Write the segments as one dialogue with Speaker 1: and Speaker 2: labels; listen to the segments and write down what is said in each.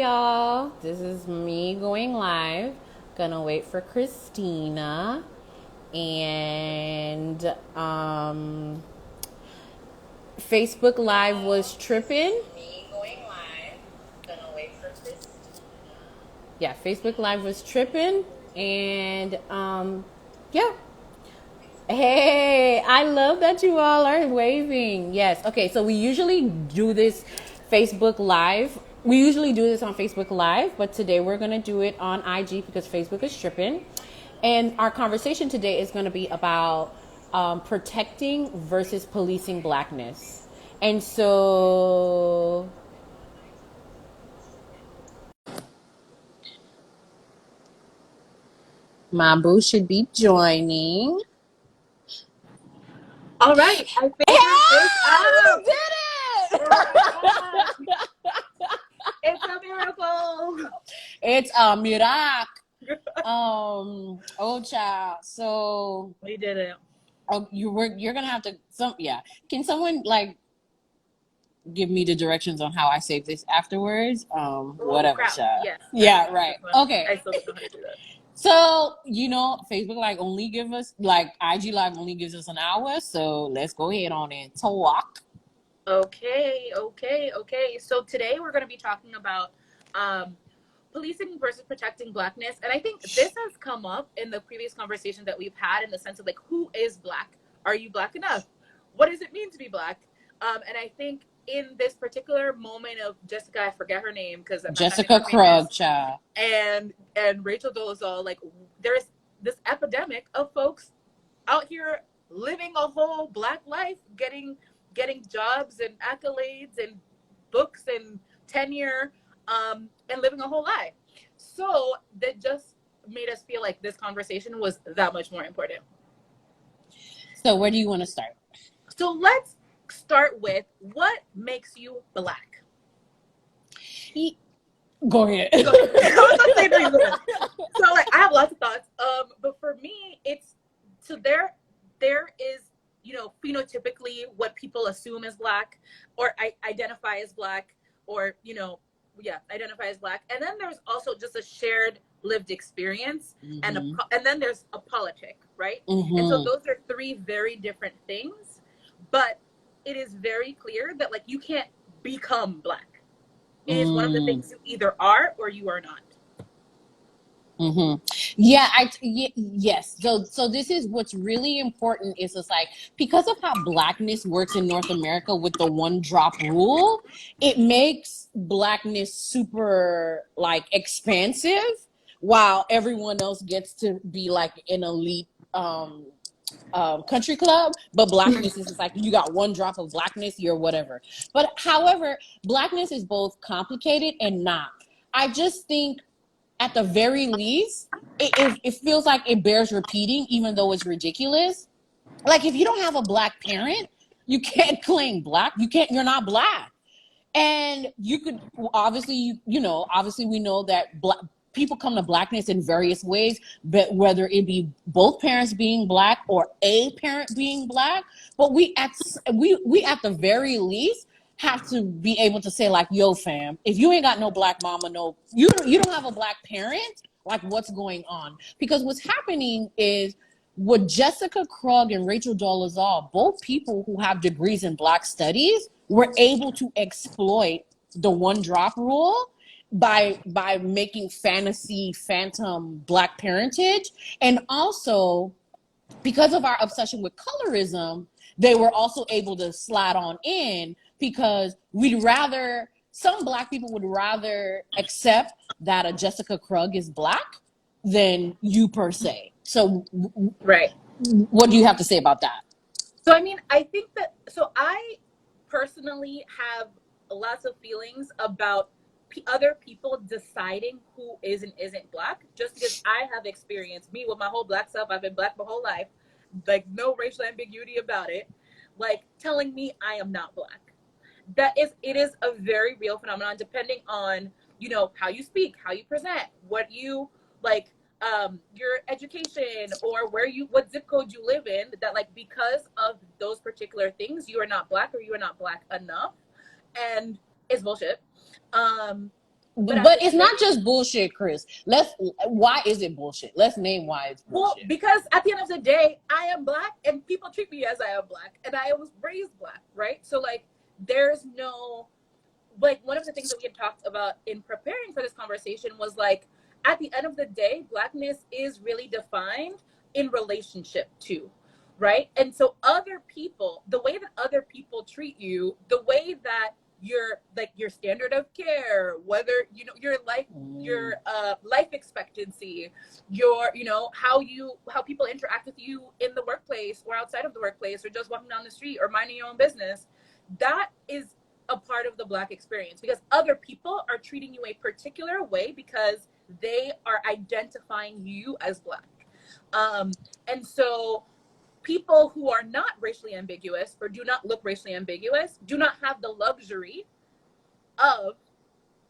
Speaker 1: y'all. This is me going live. Gonna wait for Krystina. And Facebook Live was tripping. Me going live. Gonna wait for Krystina. Yeah, Facebook Live was tripping. And yeah. Hey, I love that you all are waving. Yes. Okay, so we usually do this Facebook Live. We usually do this on Facebook Live, but today we're going to do it on IG because Facebook is tripping. And our conversation today is going to be about protecting versus policing Blackness. And so, my boo should be joining.
Speaker 2: All right, I
Speaker 1: Hey,
Speaker 2: figured this out.
Speaker 1: we did
Speaker 2: Oh my
Speaker 1: it!
Speaker 2: god, it's a miracle.
Speaker 1: It's a miracle. Oh child. So
Speaker 2: We did it.
Speaker 1: you're gonna have to yeah. Can someone like give me the directions on how I save this afterwards?
Speaker 2: Oh
Speaker 1: Whatever,
Speaker 2: crap!
Speaker 1: child.
Speaker 2: Yes,
Speaker 1: Yeah, right. Okay.
Speaker 2: I still don't know how to do that.
Speaker 1: So, Facebook like only give us like IG Live only gives us an hour, so let's go ahead on and talk.
Speaker 2: Okay. So today we're going to be talking about policing versus protecting Blackness, and I think this has come up in the previous conversation that we've had in the sense of like, who is Black? Are you Black enough? What does it mean to be Black? And I think in this particular moment of Jessica, I forget her name because I'm not
Speaker 1: Jessica Krug, child.
Speaker 2: and Rachel Dolezal, like there's this epidemic of folks out here living a whole Black life, getting jobs and accolades and books and tenure, and living a whole life. So that just made us feel like this conversation was that much more important.
Speaker 1: So where do you want to start?
Speaker 2: So let's start with what makes you Black.
Speaker 1: Go ahead.
Speaker 2: So like I have lots of thoughts. But for me, it's so there is, phenotypically what people assume is Black or identify as Black or, identify as Black. And then there's also just a shared lived experience and then there's a politic, right?
Speaker 1: Mm-hmm.
Speaker 2: And so those are three very different things, but it is very clear that like you can't become Black. It is one of the things you either are or you are not.
Speaker 1: Mm-hmm. Yeah, yes. So this is what's really important is it's like because of how Blackness works in North America with the one drop rule, it makes Blackness super like expansive while everyone else gets to be like an elite country club, but Blackness is like you got one drop of Blackness, you're whatever. But however, Blackness is both complicated and not. I just think at the very least, it feels like it bears repeating, even though it's ridiculous. Like if you don't have a Black parent, you can't claim Black. You're not Black. And you could obviously, obviously we know that people come to Blackness in various ways, but whether it be both parents being Black or a parent being Black. But we at the very least have to be able to say like, yo, fam, if you ain't got no Black mama, you don't have a Black parent, like what's going on? Because what's happening is with Jessica Krug and Rachel Dolezal, both people who have degrees in Black studies, were able to exploit the one drop rule by making fantasy phantom Black parentage. And also because of our obsession with colorism, they were also able to slide on in because some Black people would rather accept that a Jessica Krug is Black than you per se. So
Speaker 2: right.
Speaker 1: What do you have to say about that?
Speaker 2: So I mean, I think that I personally have lots of feelings about other people deciding who is and isn't Black, just because I have experienced me with my whole Black self. I've been Black my whole life, like no racial ambiguity about it, like telling me I am not Black. It is a very real phenomenon, depending on how you speak, how you present, what you like, your education, or what zip code you live in, that like because of those particular things you are not Black or you are not Black enough, and it's bullshit.
Speaker 1: But it's not just bullshit, Chris. Why is it bullshit? Let's name why it's bullshit.
Speaker 2: Well, because at the end of the day, I am Black and people treat me as I am Black, and I was raised Black, right? So like there's no, like, one of the things that we had talked about in preparing for this conversation was like, at the end of the day, Blackness is really defined in relationship to, right? And so other people, the way that other people treat you, the way that your standard of care, whether your life expectancy, your how people interact with you in the workplace or outside of the workplace or just walking down the street or minding your own business, that is a part of the Black experience, because other people are treating you a particular way because they are identifying you as Black. And so people who are not racially ambiguous or do not look racially ambiguous do not have the luxury of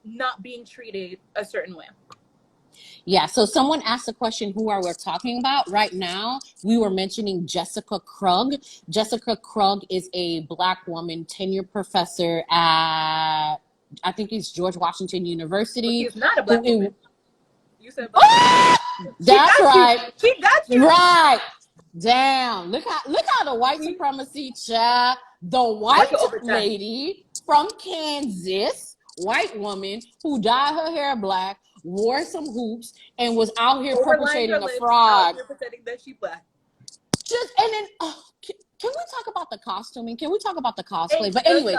Speaker 2: not being treated a certain way.
Speaker 1: Yeah, so someone asked the question, who are we talking about? Right now, we were mentioning Jessica Krug. Jessica Krug is a Black woman, tenured professor at, I think it's George Washington University.
Speaker 2: Well, she's not a Black woman. You said Black woman.
Speaker 1: That's right.
Speaker 2: She got you.
Speaker 1: Right. Damn. Look how the white supremacy child, the white lady from Kansas, white woman who dyed her hair Black, wore some hoops, and was out here perpetrating a fraud.
Speaker 2: Pretending that she Black.
Speaker 1: Just and then can we talk about the costuming? Can we talk about the cosplay? But anyway,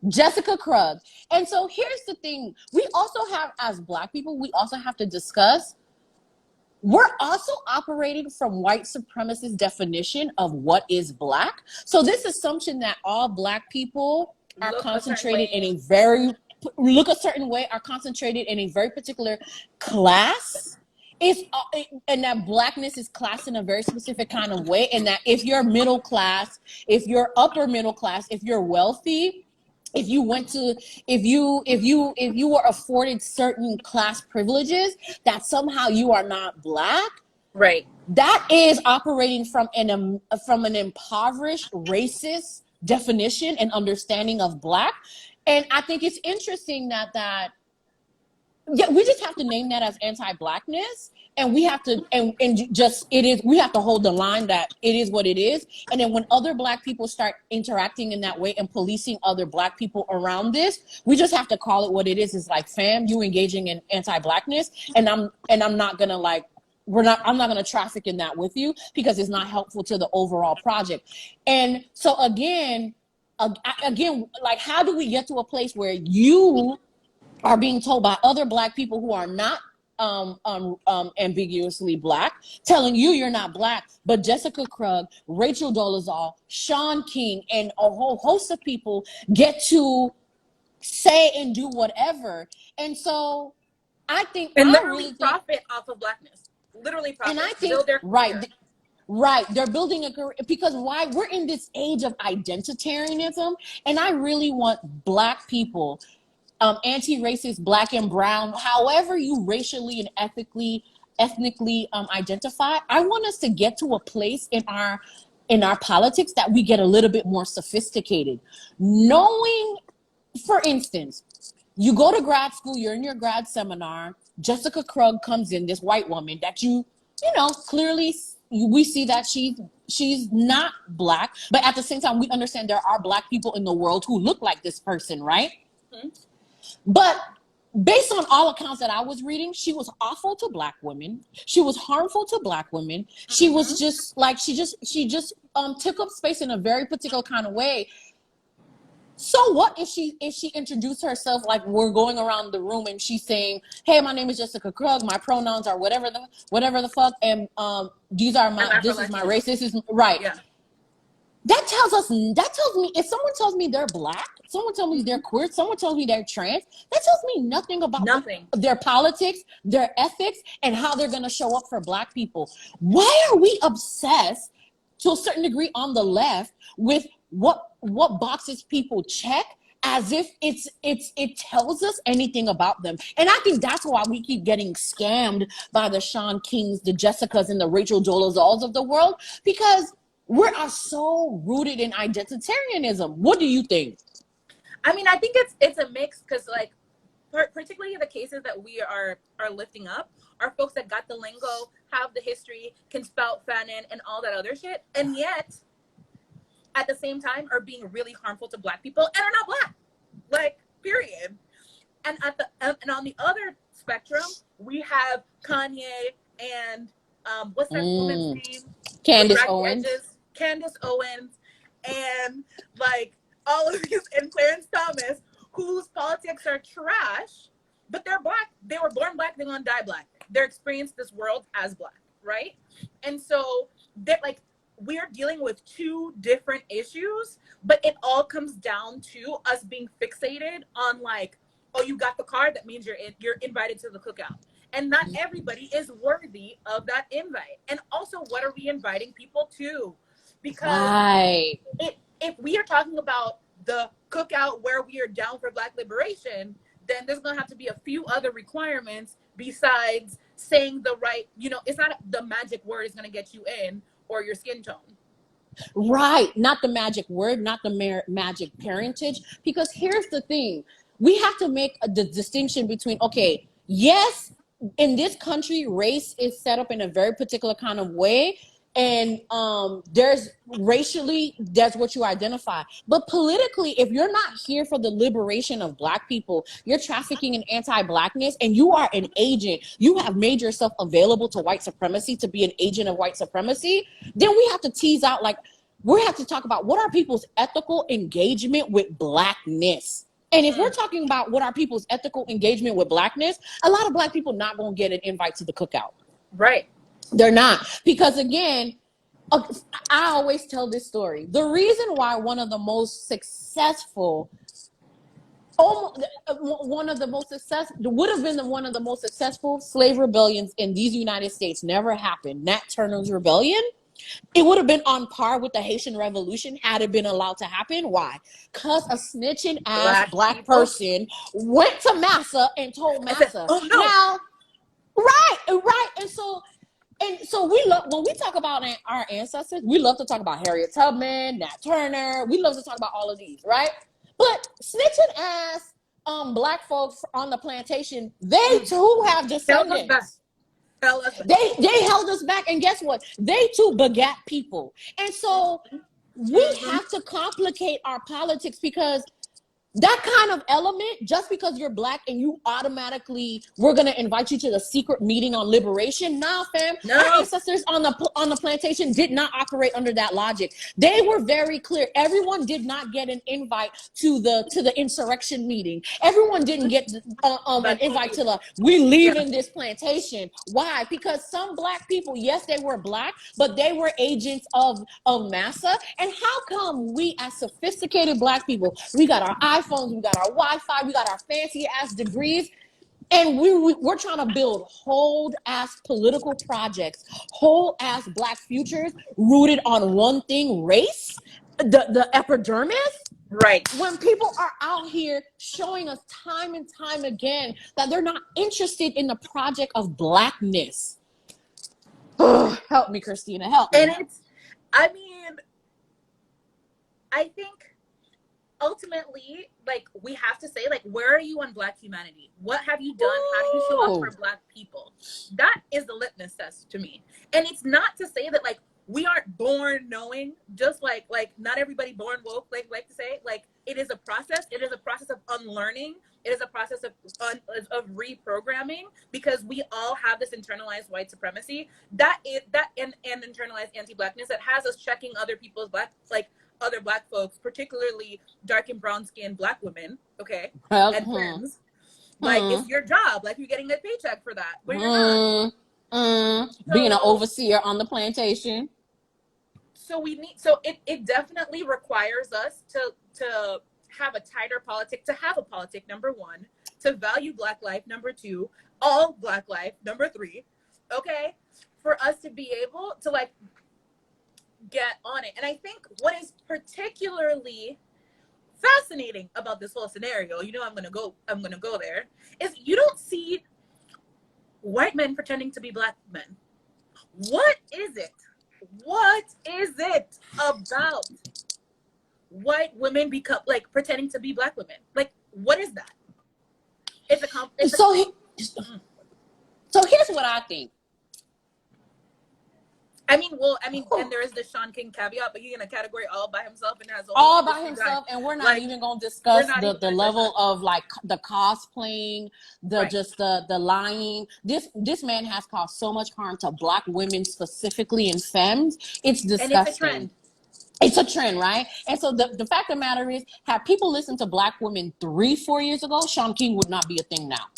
Speaker 1: Jessica Krug. And so here's the thing. We also have, as Black people, we also have to discuss, we're also operating from white supremacist definition of what is Black. So this assumption that all Black people are concentrated in a very, are concentrated in a very particular class, and that Blackness is classed in a very specific kind of way, and that if you're middle class, if you're upper middle class, if you're wealthy, if you were afforded certain class privileges, that somehow you are not Black.
Speaker 2: Right.
Speaker 1: That is operating from an impoverished, racist definition and understanding of Black. And I think it's interesting that we just have to name that as anti-Blackness, and we have to we have to hold the line that it is what it is. And then when other Black people start interacting in that way and policing other Black people around this, we just have to call it what it is. It's like, fam, you engaging in anti-Blackness, and I'm not gonna I'm not gonna traffic in that with you, because it's not helpful to the overall project. And so again, like, how do we get to a place where you are being told by other Black people who are not ambiguously Black, telling you you're not Black, but Jessica Krug, Rachel Dolezal, Sean King, and a whole host of people get to say and do whatever. And so I think,
Speaker 2: and literally profit off of Blackness, literally profit.
Speaker 1: And I think Right. They're building a career, because why? We're in this age of identitarianism, and I really want Black people, anti-racist, Black and brown, however you racially and ethnically identify, I want us to get to a place in our politics that we get a little bit more sophisticated. Knowing, for instance, you go to grad school, you're in your grad seminar, Jessica Krug comes in, this white woman that clearly we see that she's not Black, but at the same time we understand there are Black people in the world who look like this person, right? Mm-hmm. But based on all accounts that I was reading, she was awful to Black women. She was harmful to Black women. Mm-hmm. She was just like, she just took up space in a very particular kind of way. So what if she introduced herself, like, we're going around the room and she's saying, hey, my name is Jessica Krug, my pronouns are whatever the fuck, and this is my race, this is right. Yeah. That tells me, if someone tells me they're Black, someone tells me they're queer, someone tells me they're trans, that tells me nothing about their politics, their ethics, and how they're going to show up for Black people. Why are we obsessed, to a certain degree on the left, with what boxes people check, as if it tells us anything about them? And I think that's why we keep getting scammed by the Sean Kings, the Jessicas, and the Rachel Dolezals of the world, because we are so rooted in identitarianism. What do you think?
Speaker 2: I mean, I think it's a mix, because, like, particularly the cases that we are lifting up are folks that got the lingo, have the history, can spout fanon and all that other shit, and yet at the same time are being really harmful to Black people and are not Black, like, period. And and on the other spectrum, we have Kanye and what's that woman's name?
Speaker 1: Candace Owens.
Speaker 2: Candace Owens, and like all of these, and Clarence Thomas, whose politics are trash, but they're Black. They were born Black. They're gonna die Black. They're experienced this world as Black, right? And so they're like, we're dealing with two different issues, but it all comes down to us being fixated on like, oh, you got the card, that means you're invited to the cookout. And not everybody is worthy of that invite. And also, what are we inviting people to? Because if we are talking about the cookout where we are down for Black liberation, then there's going to have to be a few other requirements besides saying the right, it's not the magic word is going to get you in or your skin tone.
Speaker 1: Right. Not the magic word, not the magic parentage. Because here's the thing. We have to make the distinction between, okay, yes, in this country, race is set up in a very particular kind of way. And there's what you identify. But politically, if you're not here for the liberation of Black people, you're trafficking in anti-Blackness, and you are an agent, you have made yourself available to white supremacy to be an agent of white supremacy, then we have to tease out, like, we have to talk about what are people's ethical engagement with Blackness. And if we're talking about what are people's ethical engagement with Blackness, a lot of Black people not going to get an invite to the cookout.
Speaker 2: Right.
Speaker 1: They're not. Because again, I always tell this story. The reason why one of the most successful slave rebellions in these United States never happened, Nat Turner's rebellion, it would have been on par with the Haitian Revolution had it been allowed to happen. Why? Because a snitching ass black person went to Massa and told Massa.
Speaker 2: Oh, no.
Speaker 1: Now, right. And so we love, when we talk about our ancestors, we love to talk about Harriet Tubman, Nat Turner. We love to talk about all of these, right? But snitching ass black folks on the plantation, they too have descendants. They held us back, and guess what? They too begat people. And so we have to complicate our politics, because that kind of element, just because you're Black and you automatically, we're going to invite you to the secret meeting on liberation. Nah, fam. No. Our ancestors on the plantation did not operate under that logic. They were very clear. Everyone did not get an invite to the insurrection meeting. Everyone didn't get an invite to the, we leaving this plantation. Why? Because some Black people, yes, they were Black, but they were agents of Massa. And how come we, as sophisticated Black people, we got our iPhones, we got our Wi-Fi, we got our fancy ass degrees, and we're trying to build whole ass political projects, whole ass Black futures rooted on one thing, race, the epidermis.
Speaker 2: Right.
Speaker 1: When people are out here showing us time and time again that they're not interested in the project of Blackness. Help me, Krystina, help me.
Speaker 2: And I think ultimately, like, we have to say, like, where are you on Black humanity? What have you done? How do you show up for Black people? That is the litmus test to me. And it's not to say that, like, we aren't born knowing, just like not everybody born woke, like to say, like, it is a process. It is a process of unlearning. It is a process of reprogramming, because we all have this internalized white supremacy and internalized anti-Blackness that has us checking other people's other Black folks, particularly dark and brown skinned Black women, okay, and friends. Like, it's your job, like, you're getting a paycheck for that, but you're not.
Speaker 1: Being an overseer on the plantation.
Speaker 2: So it definitely requires us to have a tighter politic, to have a politic, number one, to value Black life, number two, all Black life, number three, okay, for us to be able to, like, get on it. And I think what is particularly fascinating about this whole scenario, I'm gonna go there, is you don't see white men pretending to be Black men. What is it about white women pretending to be Black women? Like, what is that? It's a comp. It's
Speaker 1: So here's what I think.
Speaker 2: I mean, and there is the Sean King caveat, but he's in a category all by himself and has
Speaker 1: all by himself, and we're not
Speaker 2: like,
Speaker 1: even going to discuss the level
Speaker 2: that.
Speaker 1: of like the cosplaying, the lying. This man has caused so much harm to Black women specifically and femmes. It's disgusting.
Speaker 2: And it's a trend.
Speaker 1: It's a trend, right? And so the fact of the matter is, had people listened to Black women 3-4 years ago, Sean King would not be a thing now.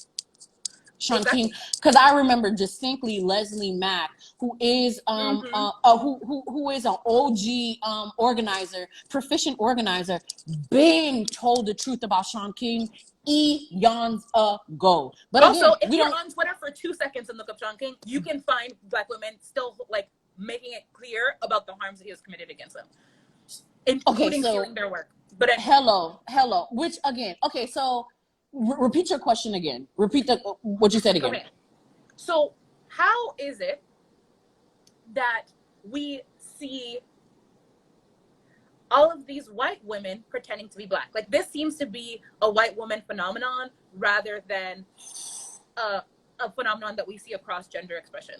Speaker 1: Sean King, because I remember distinctly Leslie Mack, who is who is an OG organizer, proficient organizer, being told the truth about Sean King eons ago. But
Speaker 2: also,
Speaker 1: again,
Speaker 2: if you're on Twitter for 2 seconds and look up Sean King, you can find Black women still like making it clear about the harms that he has committed against them, including stealing their work. But
Speaker 1: hello, which again, okay, so. Repeat your question again. Repeat what you said again.
Speaker 2: Okay. So how is it that we see all of these white women pretending to be Black? Like, this seems to be a white woman phenomenon rather than a phenomenon that we see across gender expression.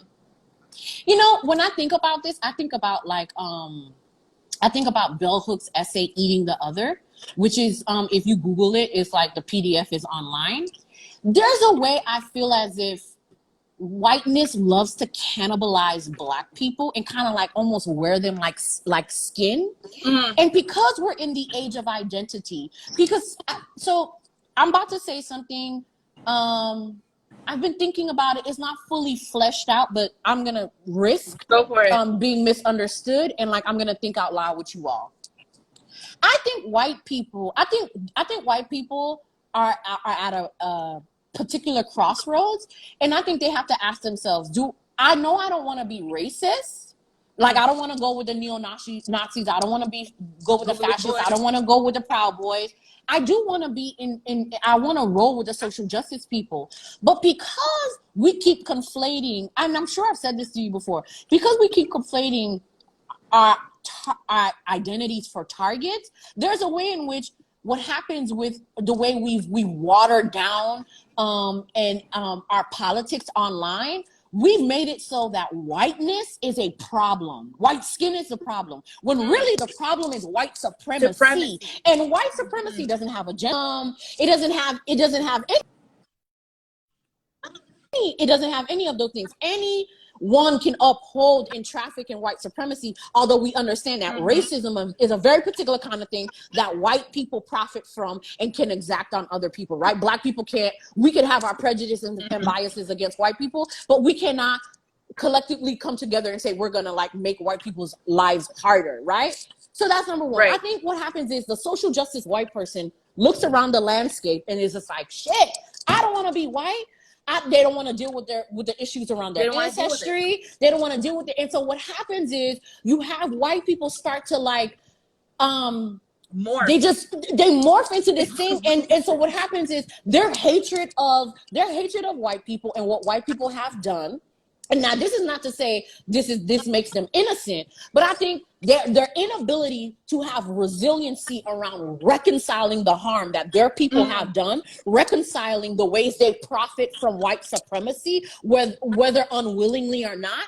Speaker 1: You know, when I think about this, I think about like I think about Bell Hooks' essay "Eating the Other," which is if you Google it, it's like the PDF is online. There's a way I feel as if whiteness loves to cannibalize Black people and kind of like almost wear them like skin. And because we're in the age of identity, so I'm about to say something. I've been thinking about it. It's not fully fleshed out, but I'm gonna risk being misunderstood, and like I'm gonna think out loud with you all. I think white people are at a particular crossroads, and I think they have to ask themselves: I know I don't want to be racist? Like, I don't want to go with the neo-Nazis. I don't want to go with the fascists. I don't want to go with the Proud Boys. I do want to be I want to roll with the social justice people. But because we keep conflating, and I'm sure I've said this to you before, because we keep conflating our identities for targets, there's a way in which what happens with the way we watered down our politics online, we've made it so that whiteness is a problem. White skin is the problem. When really the problem is white supremacy. And white supremacy doesn't have a gender. It doesn't have any of those things. Anyone can uphold and traffic in white supremacy, although we understand that racism is a very particular kind of thing that white people profit from and can exact on other people, right? Black people can't. We can have our prejudices and biases against white people, but we cannot collectively come together and say we're gonna like make white people's lives harder, right? So that's number one. Right. I think what happens is the social justice white person looks around the landscape and is just like, shit, I don't want to be white. They don't want to deal with the issues around their ancestry. They don't want to deal with it. And so what happens is you have white people start to like morph. They morph into this thing. And so what happens is their hatred of white people and what white people have done. And now this is not to say this makes them innocent, but I think their inability to have resiliency around reconciling the harm that their people have done, reconciling the ways they profit from white supremacy, whether unwillingly or not,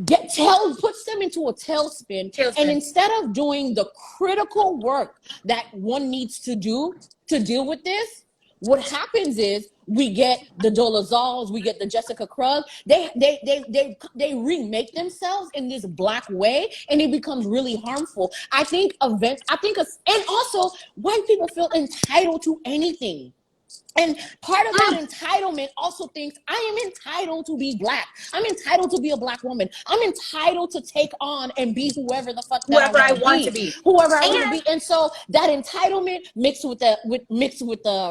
Speaker 1: puts them into a tailspin. And instead of doing the critical work that one needs to do to deal with this, what happens is we get the Dolezals, we get the Jessica Krug. They remake themselves in this Black way, and it becomes really harmful. And also white people feel entitled to anything. And part of that entitlement also thinks I am entitled to be Black. I'm entitled to be a Black woman. I'm entitled to take on and be whoever the fuck I want to be. Whoever I want to be. And so that entitlement mixed with the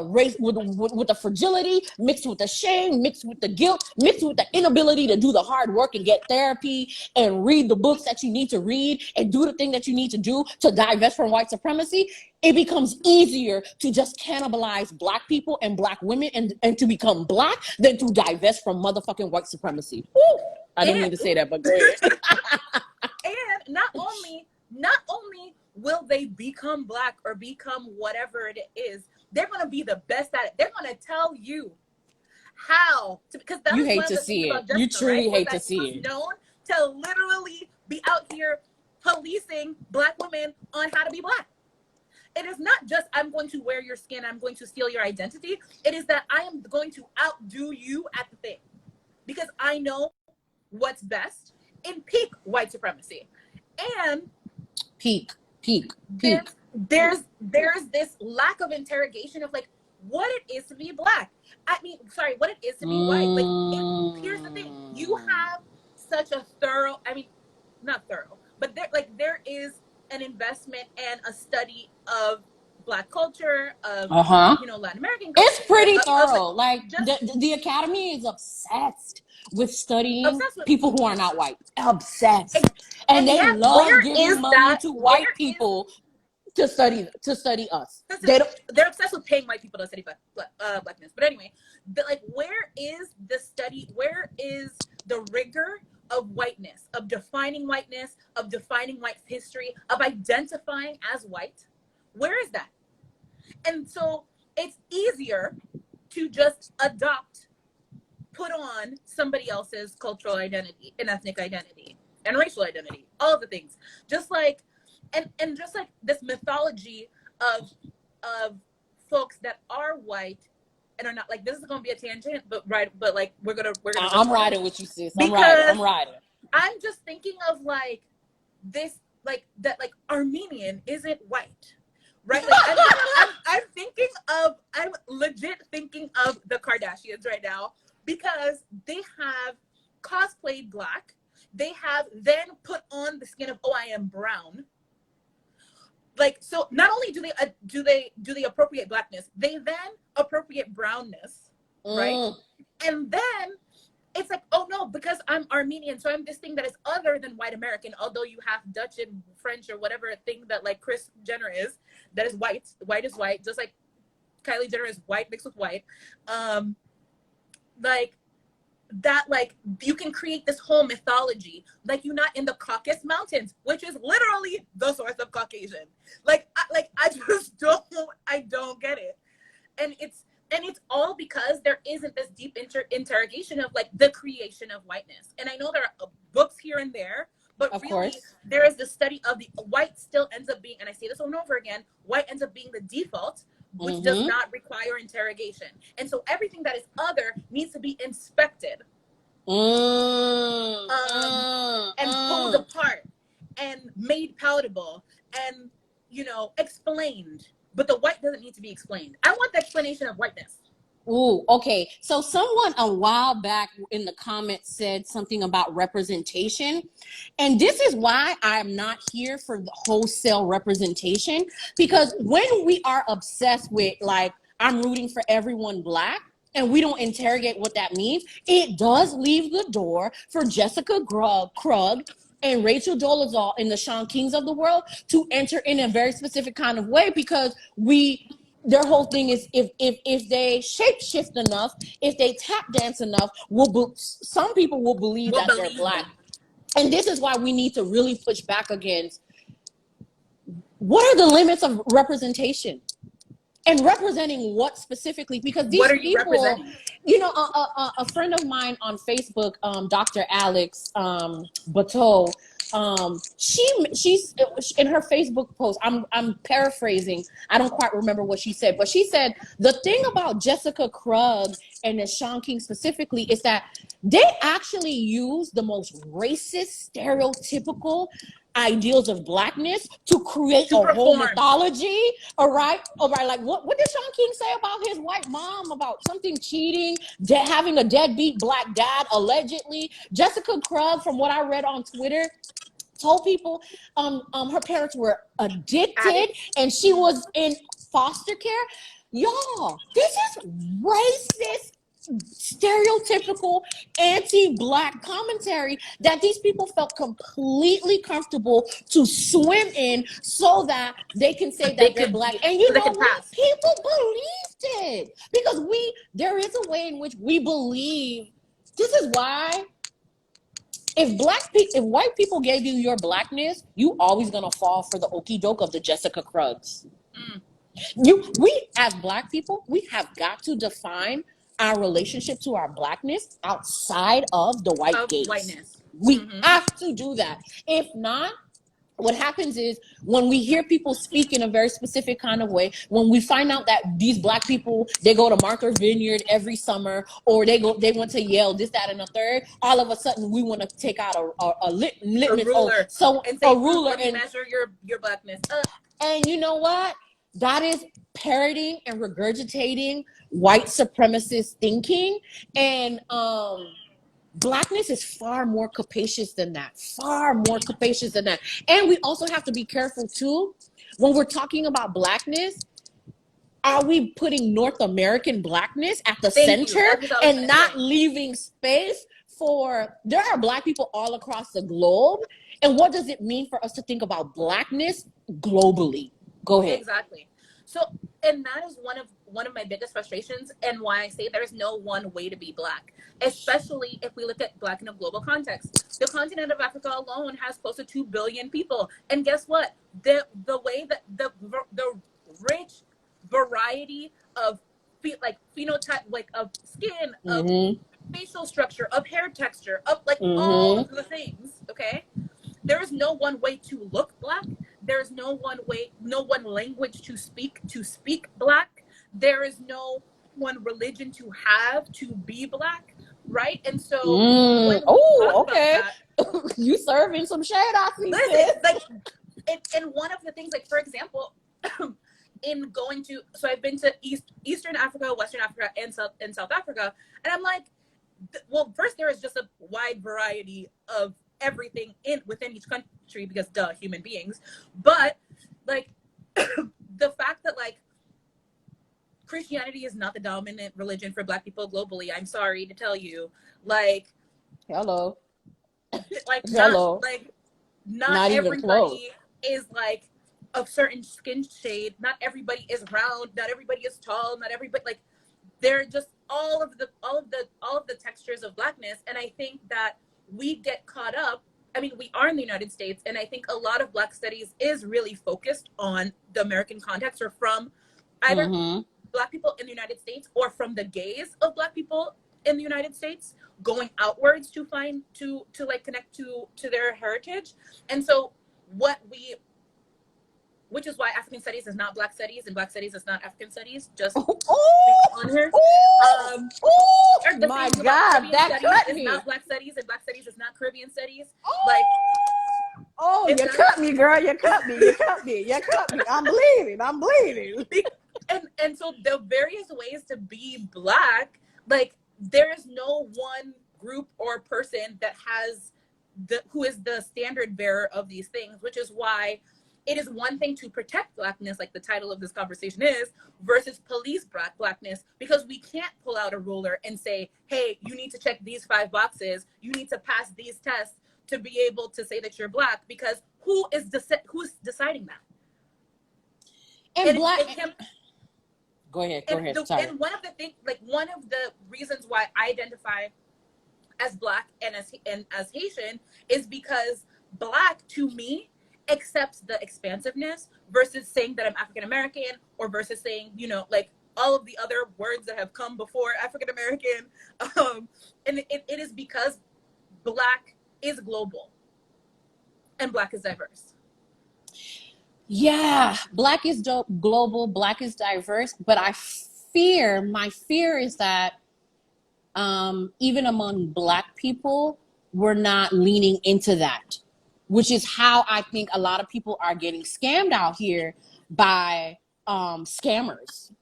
Speaker 1: race, with the fragility, mixed with the shame, mixed with the guilt, mixed with the inability to do the hard work and get therapy and read the books that you need to read and do the thing that you need to do to divest from white supremacy. It becomes easier to just cannibalize Black people and Black women and to become Black than to divest from motherfucking white supremacy. Woo! I didn't mean to say that, but go ahead.
Speaker 2: And not only will they become Black or become whatever it is, They're going to be the best at it. They're going to tell you how to, because that
Speaker 1: You
Speaker 2: was
Speaker 1: hate
Speaker 2: one of
Speaker 1: to
Speaker 2: the
Speaker 1: see
Speaker 2: things
Speaker 1: it.
Speaker 2: about Jessica,
Speaker 1: You truly
Speaker 2: right? Was
Speaker 1: hate
Speaker 2: that
Speaker 1: to
Speaker 2: she was
Speaker 1: see it.
Speaker 2: known to literally be out here policing Black women on how to be Black. It is not just I'm going to wear your skin, I'm going to steal your identity. It is that I am going to outdo you at the thing because I know what's best in peak white supremacy. And
Speaker 1: Peak.
Speaker 2: there's this lack of interrogation of like what it is to be Black. I mean, sorry, what it is to be white. Like, here's the thing: you have such a thorough. I mean, not thorough, but there is an investment and a study of Black culture, of Latin American culture.
Speaker 1: It's pretty thorough.
Speaker 2: Of,
Speaker 1: like the Academy is obsessed with studying
Speaker 2: obsessed with
Speaker 1: people who are not white. Obsessed. And they
Speaker 2: yet,
Speaker 1: love giving money to white people to study us.
Speaker 2: They're obsessed with paying white people to study Blackness. But anyway, where is the study? Where is the rigor of whiteness, of defining whiteness, of defining white history, of identifying as white? Where is that? And so it's easier to just put on somebody else's cultural identity and ethnic identity and racial identity, all of the things. Just like and just like this mythology of folks that are white and are not, like, this is gonna be a tangent, but like we're gonna
Speaker 1: I'm riding with you, sis. I'm riding.
Speaker 2: I'm just thinking of like this, like that, like Armenian isn't white, right? Like, I'm legit thinking of the Kardashians right now because they have cosplayed Black. They have then put on the skin of, oh, I am brown. Like, so not only do they appropriate Blackness, they then appropriate brownness, right? And then it's like, oh no, because I'm Armenian, so I'm this thing that is other than white American, although you have Dutch and French or whatever thing that like Kris Jenner is, that is white is white, just like Kylie Jenner is white mixed with white. Like that, like you can create this whole mythology, like you're not in the Caucasus Mountains, which is literally the source of Caucasian. I don't get it. And it's all because there isn't this deep interrogation of like the creation of whiteness. And I know there are books here and there, but of really course, there is the study of the white still ends up being, and I say this over and over again, white ends up being the default, which does not require interrogation. And so everything that is other needs to be inspected and pulled apart and made palatable and, explained. But the white doesn't need to be explained. I want the explanation of whiteness.
Speaker 1: Ooh, okay. So someone a while back in the comments said something about representation. And this is why I'm not here for the wholesale representation. Because when we are obsessed with, like, I'm rooting for everyone Black, and we don't interrogate what that means, it does leave the door for Jessica Krug and Rachel Dolezal and the Sean Kings of the world to enter in a very specific kind of way, because their whole thing is if they shapeshift enough, if they tap dance enough, some people will believe that they're Black. And this is why we need to really push back against what are the limits of representation and representing what specifically, because these people, a friend of mine on Facebook, Dr. Alex Bateau, she's in her Facebook post, I'm paraphrasing, I don't quite remember what she said, but she said the thing about Jessica Krug and the Sean King specifically is that they actually use the most racist, stereotypical ideals of Blackness to create a whole mythology. All right. Like what did Sean King say about his white mom, about something cheating, having a deadbeat Black dad allegedly? Jessica Krug, from what I read on Twitter, told people her parents were addicted and she was in foster care. Y'all, this is racist, stereotypical anti-Black commentary that these people felt completely comfortable to swim in so that they can say that they're Black. And you know what? People believed it because there is a way in which we believe. This is why if white people gave you your Blackness, you always gonna fall for the okie doke of the Jessica Krugs. We as Black people, we have got to define our relationship to our Blackness outside of the white
Speaker 2: Of
Speaker 1: gates.
Speaker 2: whiteness.
Speaker 1: We have to do that. If not, what happens is when we hear people speak in a very specific kind of way, when we find out that these Black people, they go to Martha's Vineyard every summer, or they went to Yale, this, that, and a third, all of a sudden we want to take out a litmus,
Speaker 2: ruler,
Speaker 1: so
Speaker 2: and say,
Speaker 1: a ruler,
Speaker 2: let me measure your Blackness.
Speaker 1: And you know what? That is parroting and regurgitating white supremacist thinking. And Blackness is far more capacious than that. Far more capacious than that. And we also have to be careful too. When we're talking about Blackness, are we putting North American Blackness at the center and not leaving space for, there are Black people all across the globe. And what does it mean for us to think about Blackness globally? Go ahead.
Speaker 2: Exactly. So, and that is one of my biggest frustrations, and why I say there's no one way to be Black, especially if we look at Black in a global context. The continent of Africa alone has close to 2 billion people, and guess what? The way that the rich variety of phenotype, like of skin, of facial structure, of hair texture, of all of the things. Okay, there is no one way to look Black. There's no one way, no one language to speak Black. There is no one religion to have to be Black, right? And so,
Speaker 1: okay, you serving some shade, I see.
Speaker 2: Listen, and one of the things, for example, in going to, so I've been to Eastern Africa, Western Africa, and South Africa, and I'm like, well, first there is just a wide variety of everything within each country, because human beings, but the fact that Christianity is not the dominant religion for Black people globally, I'm sorry to tell you,
Speaker 1: hello,
Speaker 2: hello, not everybody is of certain skin shade, not everybody is round, not everybody is tall, not everybody, they're just all of the textures of Blackness. And I think that we get caught up. I mean, we are in the United States, and I think a lot of Black studies is really focused on the American context, or from either Black people in the United States, or from the gaze of Black people in the United States, going outwards to find to connect to their heritage. And so which is why African studies is not Black studies, and Black studies is not African studies. Just on her.
Speaker 1: My God, that cut me.
Speaker 2: It's not Black studies, and Black studies is not Caribbean studies.
Speaker 1: You cut me, girl. You cut me. I'm bleeding.
Speaker 2: And so the various ways to be Black, there is no one group or person that has who is the standard bearer of these things, which is why it is one thing to protect Blackness, like the title of this conversation is, versus police Blackness, because we can't pull out a ruler and say, hey, you need to check these 5 boxes, you need to pass these tests to be able to say that you're Black, because who's deciding that?
Speaker 1: Go ahead.
Speaker 2: Sorry. And one of the things, one of the reasons why I identify as Black and as Haitian is because Black, to me, accepts the expansiveness, versus saying that I'm African American, or versus saying, all of the other words that have come before African American. And it is because Black is global and Black is diverse.
Speaker 1: Yeah, Black is global, Black is diverse, but my fear is that even among Black people, we're not leaning into that, which is how I think a lot of people are getting scammed out here by scammers.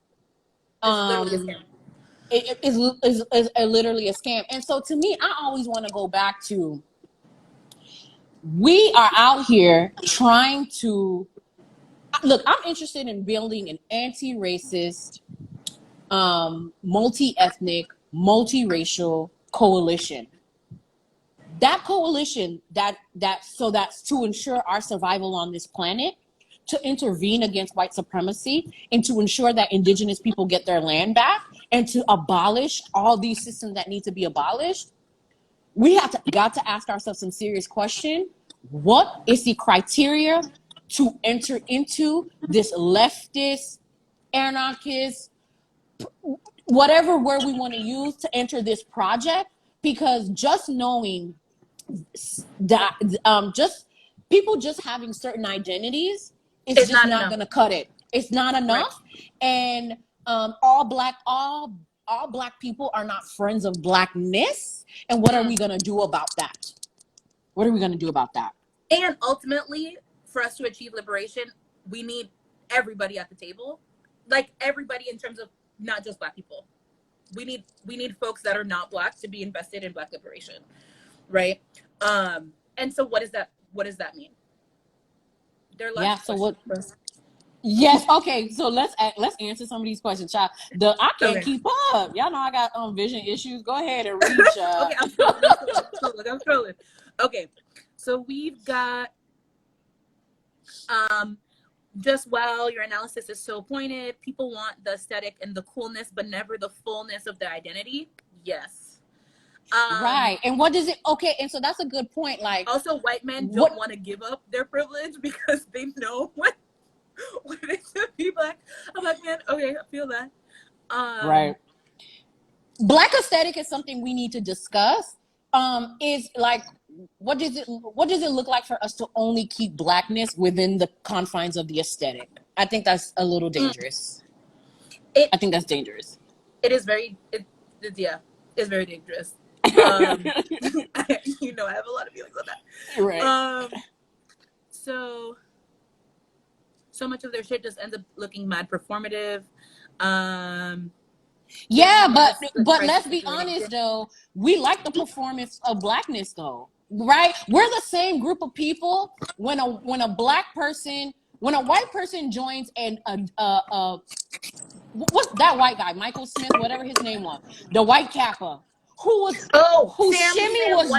Speaker 1: It is literally a scam. And so to me, I always want to go back to, we are out here trying to, look, I'm interested in building an anti-racist, multi-ethnic, multiracial coalition. That coalition that's to ensure our survival on this planet, to intervene against white supremacy, and to ensure that indigenous people get their land back, and to abolish all these systems that need to be abolished. We got to ask ourselves some serious question. What is the criteria to enter into this leftist anarchists, whatever word we want to use to enter this project, because just knowing that just people just having certain identities is
Speaker 2: It's
Speaker 1: just
Speaker 2: not
Speaker 1: not
Speaker 2: enough.
Speaker 1: going to cut it. It's not
Speaker 2: Right.
Speaker 1: enough. And all black people are not friends of blackness. And what are we going to do about that? What are we going to do about that?
Speaker 2: And ultimately, for us to achieve liberation, we need everybody at the table, like everybody in terms of not just black people. We need folks that are not black to be invested in black liberation, right? And so what does that mean? There are lots of questions first.
Speaker 1: Yes. Okay. So let's answer some of these questions, child. I can't
Speaker 2: Okay.
Speaker 1: keep up. Y'all know I got vision issues. Go ahead and read, child.
Speaker 2: Okay, I'm scrolling. Okay, so we've got just while your analysis is so pointed, people want the aesthetic and the coolness, but never the fullness of their identity. Yes.
Speaker 1: Right. And what does it? Okay. And so that's a good point. Like,
Speaker 2: also, white men don't want to give up their privilege because they know what it is to be black. I'm like, man, okay, I feel that.
Speaker 1: Right. Black aesthetic is something we need to discuss. Is like, what does it look like for us to only keep blackness within the confines of the aesthetic? I think that's a little dangerous. I think that's dangerous.
Speaker 2: It is very, it's very dangerous. I have a lot of feelings on that.
Speaker 1: Right.
Speaker 2: So much of their shit just ends up looking mad performative.
Speaker 1: Yeah, but let's be honest though. We like the performance of blackness though, right? We're the same group of people when a white person joins what's that white guy, Michael Smith, whatever his name was, the white Kappa, whose shimmy was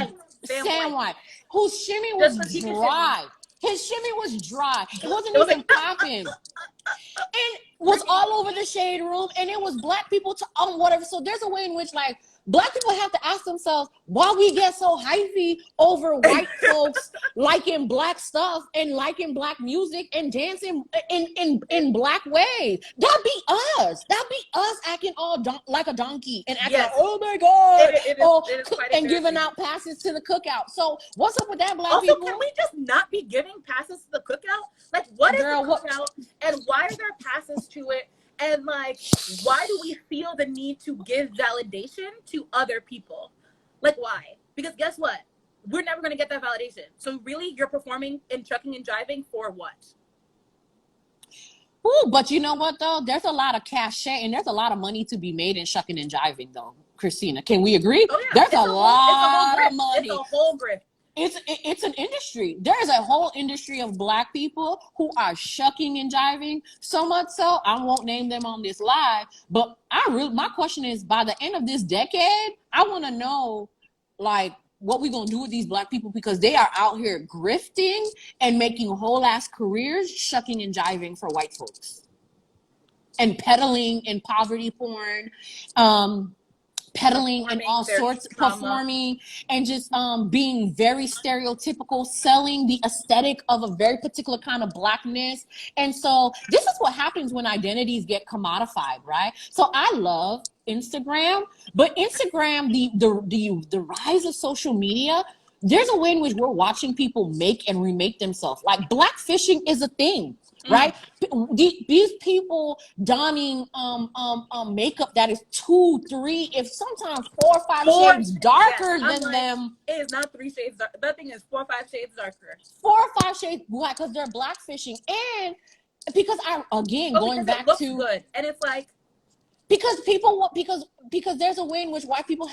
Speaker 1: Sam White, whose shimmy was dry. His shimmy was dry. It wasn't even popping. And was all over the shade room, and it was black people to whatever. So there's a way in which like black people have to ask themselves why we get so hypey over white folks liking black stuff and liking black music and dancing in black ways. That be us. That be us acting all like a donkey and acting like, oh my god, and giving out passes to the cookout. So what's up with that, black people?
Speaker 2: Also, can we just not be giving passes to the cookout? Like, what is the cookout, and why are there passes to it? And like, why do we feel the need to give validation to other people? Like, why? Because guess what? We're never going to get that validation. So really, you're performing and chucking and jiving for what?
Speaker 1: Ooh, but you know what though? There's a lot of cachet and there's a lot of money to be made in shucking and jiving though, Krystina. Can we agree?
Speaker 2: Oh, yeah.
Speaker 1: There's a lot of money.
Speaker 2: It's a whole grip.
Speaker 1: It's an industry. There is a whole industry of black people who are shucking and jiving, so much so I won't name them on this live. But my question is, by the end of this decade, I want to know like what we gonna do with these black people, because they are out here grifting and making whole ass careers shucking and jiving for white folks and peddling in poverty porn. Peddling and all sorts, performing and just being very stereotypical, selling the aesthetic of a very particular kind of blackness. And so this is what happens when identities get commodified, right? So I love Instagram, but Instagram, the rise of social media, there's a way in which we're watching people make and remake themselves. Like blackfishing is a thing. Right? These people donning makeup that is 2, 3, if sometimes 4 or 5 shades darker than them.
Speaker 2: It is not 3 shades dark. That thing is 4 or 5 shades darker.
Speaker 1: 4 or 5 shades black, because they're blackfishing. And because going back
Speaker 2: it looks
Speaker 1: to
Speaker 2: good. And it's like,
Speaker 1: because there's a way in which white people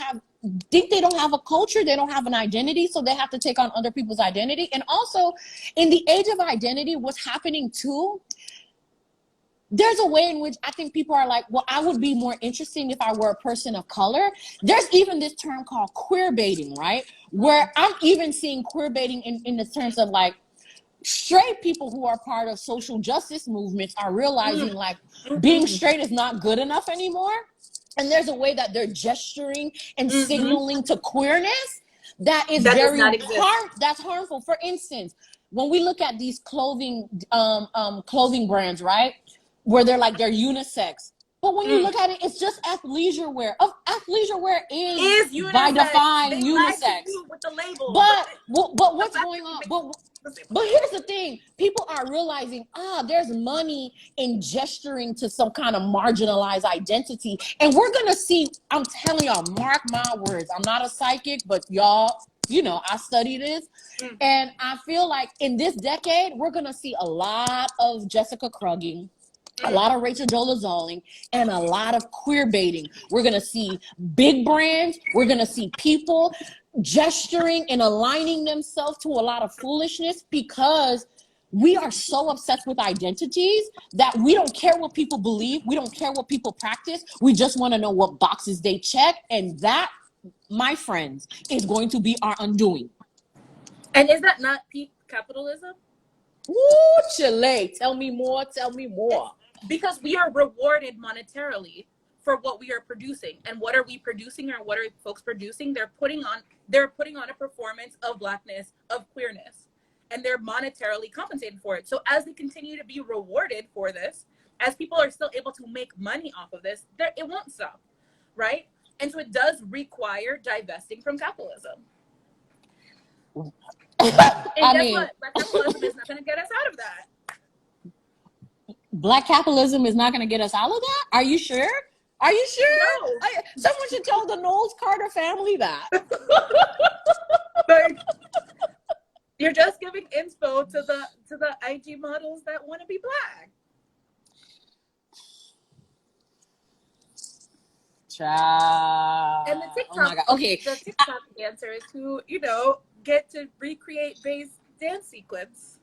Speaker 1: think they don't have a culture, they don't have an identity, so they have to take on other people's identity. And also, in the age of identity, what's happening too, there's a way in which I think people are like, well, I would be more interesting if I were a person of color. There's even this term called queer baiting, right? Where I'm even seeing queer baiting in the terms of like, straight people who are part of social justice movements are realizing like being straight is not good enough anymore. And there's a way that they're gesturing and signaling to queerness that is that's harmful. For instance, when we look at these clothing brands, right? where they're unisex. But when you look at it, it's just athleisure wear. Athleisure wear is
Speaker 2: unisex.
Speaker 1: by define
Speaker 2: they
Speaker 1: unisex.
Speaker 2: Lied to you with the label.
Speaker 1: But what's going on? But here's the thing: people are realizing, there's money in gesturing to some kind of marginalized identity, and we're gonna see. I'm telling y'all, mark my words. I'm not a psychic, but y'all, I study this, and I feel like in this decade, we're gonna see a lot of Jessica Krugging, a lot of Rachel Dolezal, and a lot of queer baiting. We're going to see big brands. We're going to see people gesturing and aligning themselves to a lot of foolishness because we are so obsessed with identities that we don't care what people believe. We don't care what people practice. We just want to know what boxes they check. And that, my friends, is going to be our undoing.
Speaker 2: And is that not peak capitalism?
Speaker 1: Ooh, Chile. Tell me more. Tell me more.
Speaker 2: Because we are rewarded monetarily for what we are producing. And what are we producing, or what are folks producing? They're putting on a performance of Blackness, of queerness, and they're monetarily compensated for it. So as they continue to be rewarded for this, as people are still able to make money off of this, it won't stop, right? And so it does require divesting from capitalism. And guess what? Black capitalism is not going to get us out of that.
Speaker 1: Black capitalism is not going to get us out of that? Are you sure? Are you sure?
Speaker 2: No.
Speaker 1: Someone should tell the Knowles Carter family that.
Speaker 2: Like, you're just giving inspo to the IG models that want to be Black.
Speaker 1: Child.
Speaker 2: And the TikTok,
Speaker 1: oh my God. Okay.
Speaker 2: The TikTok dancers who, get to recreate Bay's dance sequence.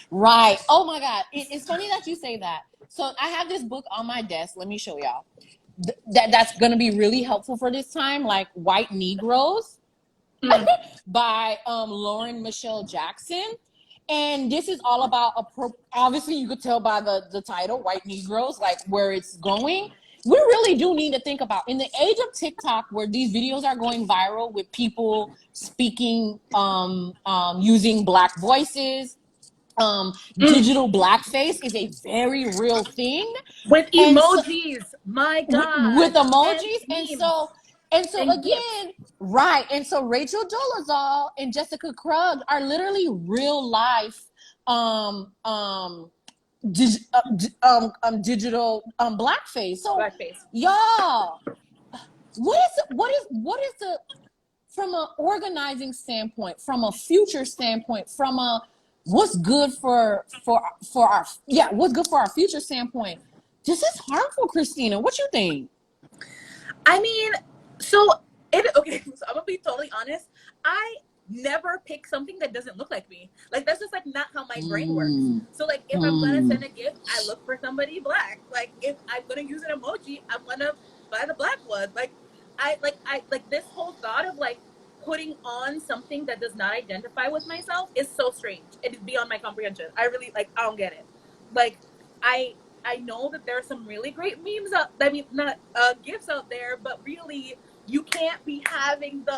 Speaker 1: Right. Oh my God. It's funny that you say that. So I have this book on my desk. Let me show y'all. That's going to be really helpful for this time, like White Negroes by Lauren Michelle Jackson. And this is all about, obviously you could tell by the title, White Negroes, like where it's going. We really do need to think about, in the age of TikTok, where these videos are going viral with people speaking, using Black voices, digital blackface is a very real thing.
Speaker 2: With emojis, my God.
Speaker 1: With emojis. And so again,
Speaker 2: gifts.
Speaker 1: Right. And so Rachel Dolezal and Jessica Krug are literally real life digital blackface. So
Speaker 2: Blackface.
Speaker 1: Y'all, what is the, from an organizing standpoint, from a future standpoint, from a what's good for our future standpoint, this is harmful, Krystina. What you think?
Speaker 2: I mean, so I'm gonna be totally honest. I never pick something that doesn't look like me. Like, that's just like not how my brain works. So like, if I'm gonna send a gift, I look for somebody Black. Like, if I'm gonna use an emoji, I'm gonna buy the Black one. Like, I this whole thought of like putting on something that does not identify with myself is so strange. It is beyond my comprehension. I don't get it. Like, I know that there are some really great memes gifts out there, but really you can't be having the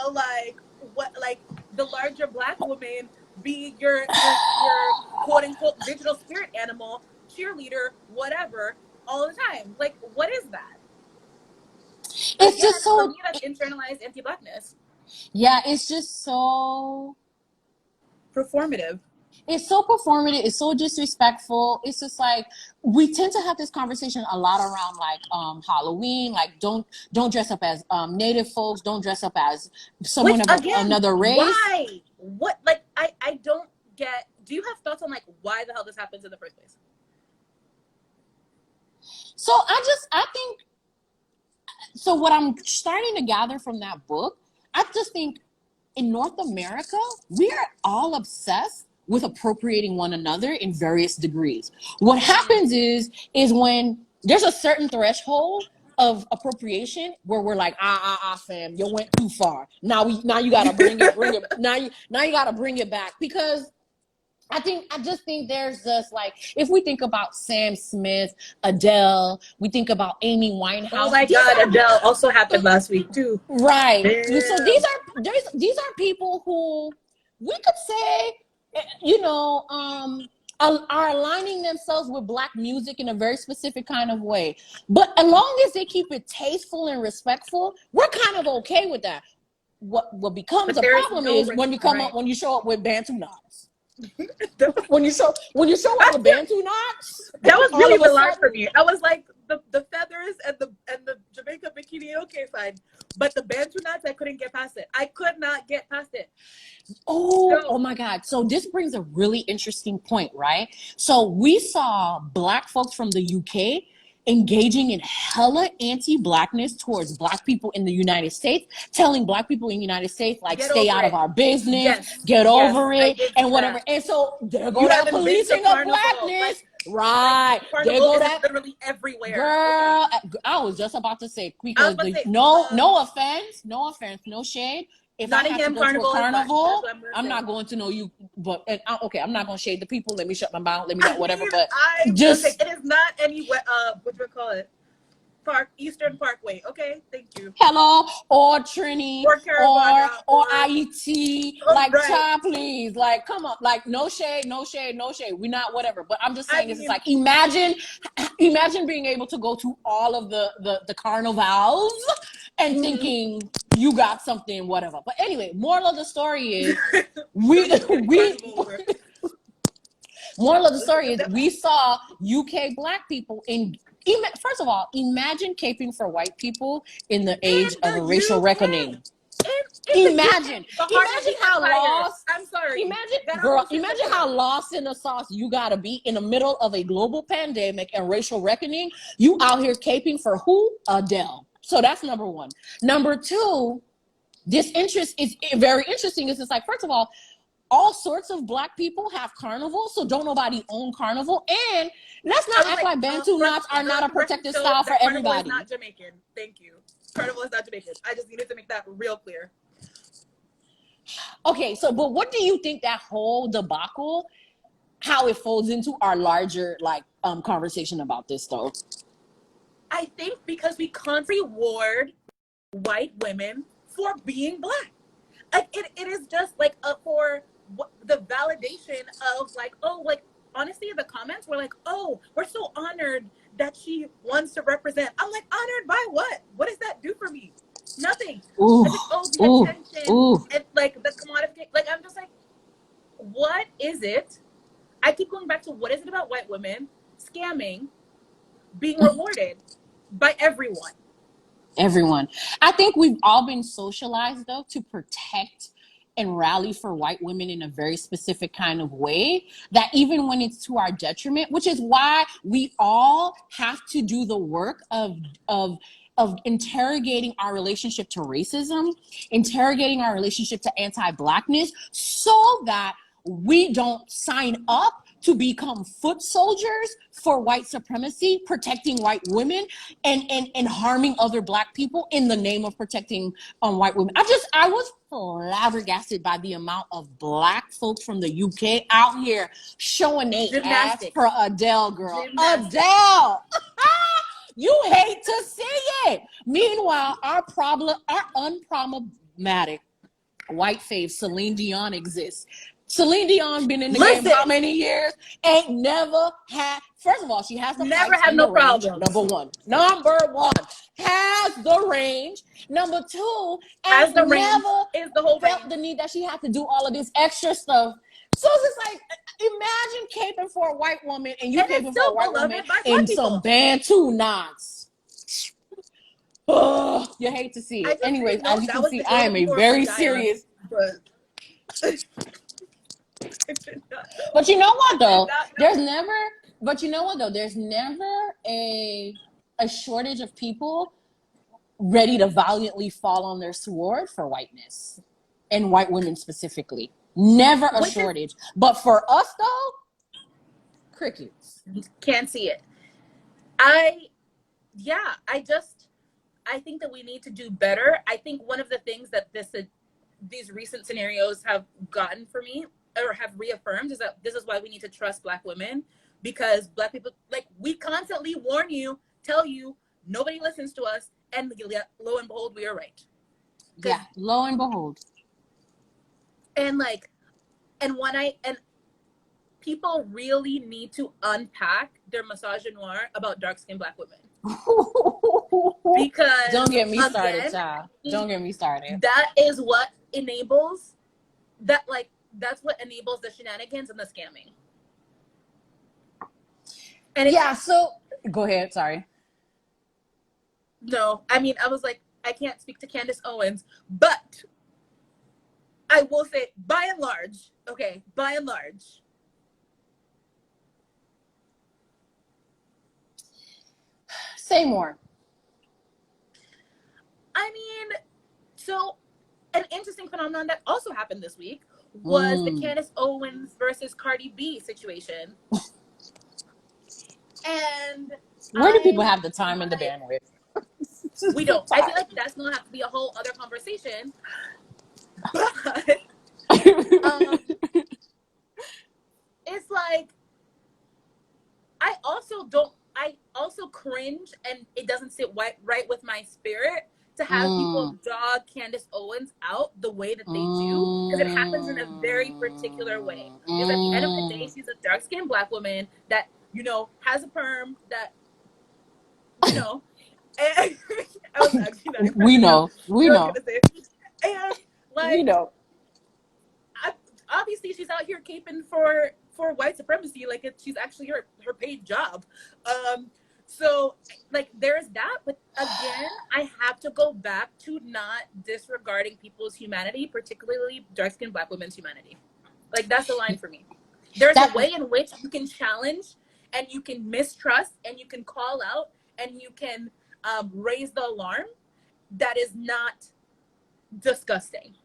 Speaker 2: larger Black woman be your quote unquote digital spirit animal, cheerleader, whatever, all the time. Like, what is that?
Speaker 1: It's just so,
Speaker 2: for me, that's internalized anti-Blackness.
Speaker 1: Yeah, it's just so
Speaker 2: performative.
Speaker 1: It's so performative. It's so disrespectful. It's just like, we tend to have this conversation a lot around like Halloween. Like, don't dress up as Native folks. Don't dress up as someone of another race.
Speaker 2: Why? What? Like, I don't get. Do you have thoughts on like why the hell this happens in the first place?
Speaker 1: So I think. So what I'm starting to gather from that book, I just think in North America, we are all obsessed with appropriating one another in various degrees. What happens is when there's a certain threshold of appropriation where we're like, fam, you went too far. Now you gotta bring it. Now you gotta bring it back, because I just think there's just like, if we think about Sam Smith, Adele, we think about Amy Winehouse.
Speaker 2: Oh my God, Adele also happened last week too.
Speaker 1: Right. Damn. So these are people who we could say, are aligning themselves with Black music in a very specific kind of way. But as long as they keep it tasteful and respectful, we're kind of okay with that. What becomes a problem is when you show up with Bantu knots. when you show up with Bantu knots,
Speaker 2: that was really the line for me. I was like the feathers and the Jamaica bikini, okay, fine, but the Bantu knots, I couldn't get past it. I could not get past it.
Speaker 1: Oh my God. So this brings a really interesting point, right? So we saw Black folks from the UK engaging in hella anti-Blackness towards Black people in the United States, telling Black people in the United States, like, stay out of our business, get over it, and whatever. And so there go that policing of Blackness. Right.
Speaker 2: There go that literally everywhere.
Speaker 1: Girl, I was just about to say, because no offense, no shade. If I have to go to a carnival, I'm not going to know you. But okay, I'm not going to shade the people. Let me shut my mouth. Let me not whatever. But just
Speaker 2: it is not any what do we call it? Eastern Parkway. Okay, thank you.
Speaker 1: Hello, or Trini, or IET. Like,
Speaker 2: right.
Speaker 1: child, please. Like, come on. Like, no shade. We're not whatever. But I'm just saying, it's like, imagine being able to go to all of the carnivals and thanking you got something, whatever. But anyway, moral of the story is moral of the story is we saw UK Black people first of all, imagine caping for white people in the age of a racial reckoning. Imagine how lost.
Speaker 2: I'm sorry.
Speaker 1: Imagine how lost in the sauce you gotta be in the middle of a global pandemic and racial reckoning. You out here caping for who? Adele. So that's number one. Number two, this interest is very interesting. It's just like, first of all sorts of Black people have carnival, so don't nobody own carnival. And let's not act like Bantu knots are not a protected style for everybody.
Speaker 2: Carnival is not Jamaican. Thank you. Carnival is not Jamaican. I just needed to make that real clear.
Speaker 1: Okay, so but what do you think that whole debacle, how it folds into our larger conversation about this though?
Speaker 2: I think because we can't reward white women for being Black. Like it is just like for the validation of like, oh, like honestly, the comments were like, oh, we're so honored that she wants to represent. I'm like, honored by what? What does that do for me? Nothing.
Speaker 1: Ooh,
Speaker 2: like, oh, the attention and like the commodity. Like I'm just like, what is it? I keep going back to what is it about white women scamming, being rewarded by everyone?
Speaker 1: Everyone. I think we've all been socialized though to protect and rally for white women in a very specific kind of way, that even when it's to our detriment, which is why we all have to do the work of interrogating our relationship to racism, interrogating our relationship to anti-Blackness, so that we don't sign up to become foot soldiers for white supremacy, protecting white women and harming other Black people in the name of protecting white women. I was flabbergasted by the amount of Black folks from the UK out here showing their ass for Adele, girl. Adele! You hate to see it. Meanwhile, our unproblematic white fave Celine Dion exists. Celine Dion been in the game how many years? Ain't never had. First of all, she has the
Speaker 2: never had no problem.
Speaker 1: Number one, has the range. Number two,
Speaker 2: has the range.
Speaker 1: Never
Speaker 2: is the whole
Speaker 1: felt
Speaker 2: range.
Speaker 1: the need that she had to do all of this extra stuff. So it's just like, imagine caping for a white woman and you caping for a white woman in some Bantu knots. Oh, you hate to see it. Anyways, as you can see, I am a very serious. But you know what though? There's never a shortage of people ready to valiantly fall on their sword for whiteness and white women specifically. Never a shortage. But for us though, crickets.
Speaker 2: Can't see it. I think that we need to do better. I think one of the things that these recent scenarios have gotten for me or have reaffirmed is that this is why we need to trust Black women, because Black people, like, we constantly warn you, tell you, nobody listens to us, and lo and behold, we are right.
Speaker 1: Yeah, lo and behold.
Speaker 2: And like, and when people really need to unpack their misogynoir about dark-skinned Black women. Because
Speaker 1: don't get me started,
Speaker 2: again,
Speaker 1: child. Don't get me started.
Speaker 2: That is what enables that, like, that's what enables the shenanigans and the scamming. And
Speaker 1: yeah, so go ahead, sorry.
Speaker 2: No, I mean, I was like, I can't speak to Candace Owens, but I will say, by and large,
Speaker 1: say more.
Speaker 2: I mean, so an interesting phenomenon that also happened this week was the Candace Owens versus Cardi B situation. And
Speaker 1: where do people have the time and the bandwidth?
Speaker 2: We don't. I feel like that's gonna have to be a whole other conversation. But it's like I also cringe, and it doesn't sit right with my spirit to have people dog Candace Owens out the way that they do, because it happens in a very particular way. Because at the end of the day, she's a dark-skinned Black woman that, you know, has a perm, that, you know, and I was actually not even
Speaker 1: we know.
Speaker 2: and like,
Speaker 1: we know.
Speaker 2: Obviously she's out here caping for white supremacy, like she's actually her paid job. So like there's that, but again, I have to go back to not disregarding people's humanity, particularly dark-skinned Black women's humanity. Like that's the line for me. There's a way in which you can challenge and you can mistrust and you can call out and you can raise the alarm that is not disgusting.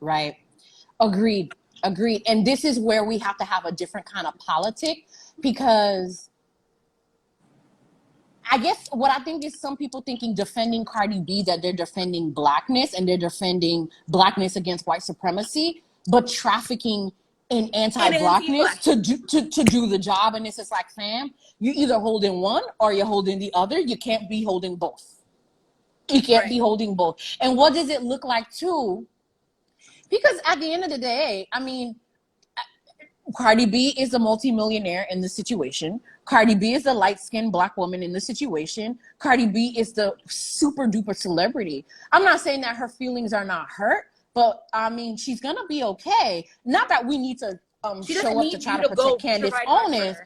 Speaker 1: Right. Agreed. And this is where we have to have a different kind of politic, because I guess what I think is some people thinking defending Cardi B, that they're defending Blackness and they're defending Blackness against white supremacy, but trafficking in anti-Blackness to do the job. And it's just like, fam, you either holding one or you're holding the other. You can't be holding both. You can't be holding both. And what does it look like too? Because at the end of the day, I mean, Cardi B is a multimillionaire in the situation. Cardi B is a light-skinned Black woman in the situation. Cardi B is the super duper celebrity. I'm not saying that her feelings are not hurt, but I mean, she's gonna be okay. Not that we need to show up to try to protect Candace Owens.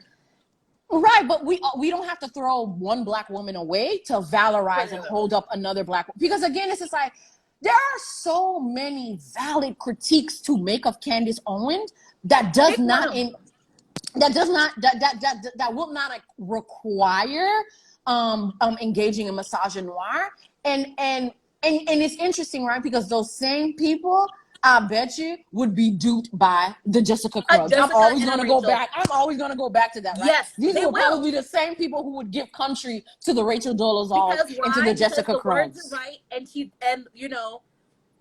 Speaker 1: Right, but we don't have to throw one Black woman away to valorize and hold up another Black woman. Because again, it's just like, there are so many valid critiques to make of Candace Owens that will not require engaging in misogynoir. And it's interesting, right? Because those same people, I bet you, would be duped by the Jessica Krug. I'm always going to go back to that, right?
Speaker 2: Yes,
Speaker 1: these will probably be the same people who would give country to the Rachel Dolezal and to the Jessica Krugs.
Speaker 2: Words are right, and you know,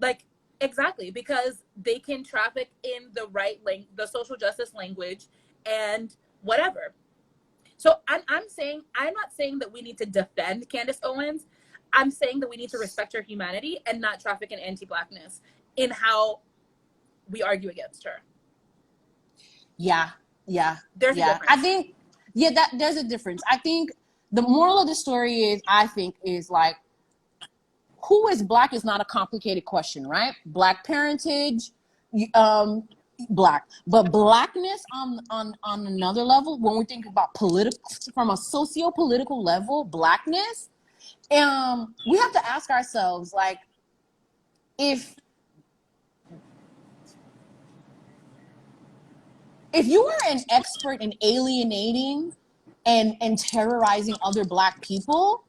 Speaker 2: like, exactly, because they can traffic in the right the social justice language and whatever. So I'm not saying that we need to defend Candace Owens. I'm saying that we need to respect her humanity and not traffic in anti-Blackness in how we argue against her.
Speaker 1: Yeah.
Speaker 2: There's a difference.
Speaker 1: I think, that there's a difference. I think the moral of the story is like, who is Black is not a complicated question, right? Black parentage, Black, but Blackness on another level, when we think about from a socio-political level, Blackness, we have to ask ourselves, like, if you are an expert in alienating and terrorizing other Black people,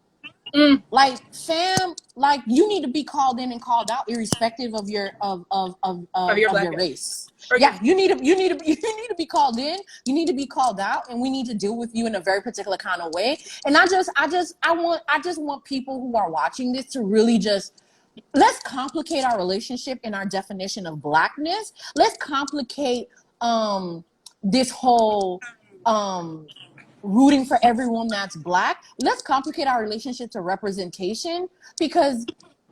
Speaker 1: like, fam, like, you need to be called in and called out, irrespective of your your race. You need to be called in. You need to be called out, and we need to deal with you in a very particular kind of way. And I just want people who are watching this to really just, let's complicate our relationship and our definition of Blackness. Let's complicate this whole rooting for everyone that's Black. Let's complicate our relationship to representation, because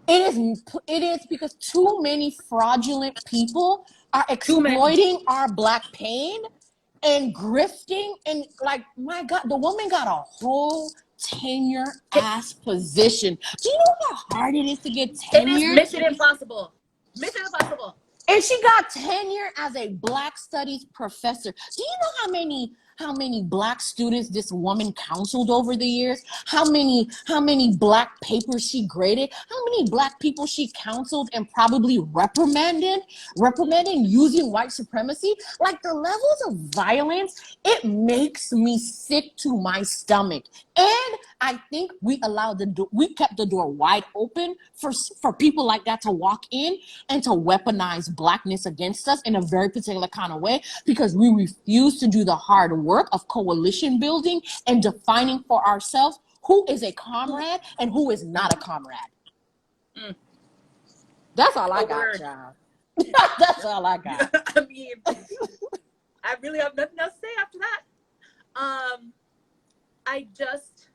Speaker 1: it is because too many fraudulent people are exploiting our Black pain and grifting, and like, my God, the woman got a whole tenure ass position. Do you know how hard it is to get
Speaker 2: It is
Speaker 1: tenure?
Speaker 2: Mission Impossible. Mission Impossible.
Speaker 1: And she got tenure as a Black studies professor. Do you know how many Black students this woman counseled over the years? How many Black papers she graded? How many Black people she counseled and probably reprimanded using white supremacy? Like, the levels of violence, it makes me sick to my stomach. And I think we kept the door wide open for people like that to walk in and to weaponize Blackness against us in a very particular kind of way, because we refuse to do the hard work of coalition building and defining for ourselves who is a comrade and who is not a comrade. That's all I got, child. That's all I got.
Speaker 2: I mean, I really have nothing else to say after that. I just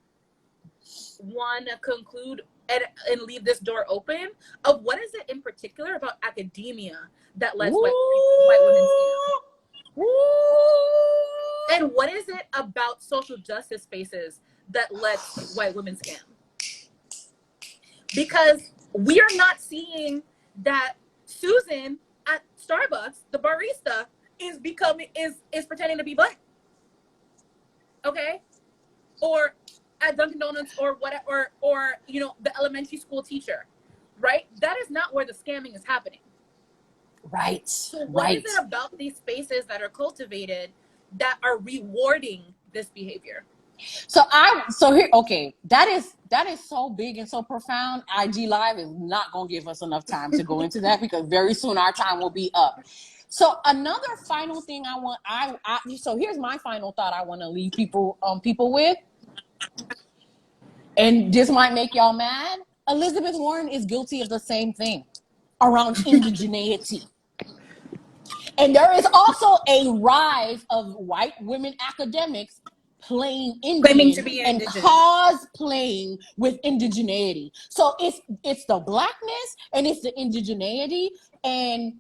Speaker 2: want to conclude and leave this door open of what is it in particular about academia that lets white women scam? And what is it about social justice spaces that lets white women scam? Because we are not seeing that Susan at Starbucks, the barista, is pretending to be Black. Okay? Or at Dunkin' Donuts, or whatever, or you know, the elementary school teacher, right? That is not where the scamming is happening.
Speaker 1: Right.
Speaker 2: So what is it about these spaces that are cultivated that are rewarding this behavior?
Speaker 1: So here, okay, that is so big and so profound. IG Live is not gonna give us enough time to go into that, because very soon our time will be up. So another final thing so here's my final thought I want to leave people with. And this might make y'all mad. Elizabeth Warren is guilty of the same thing around indigeneity. And there is also a rise of white women academics playing Indian and cosplaying with indigeneity. So it's the Blackness and it's the indigeneity. And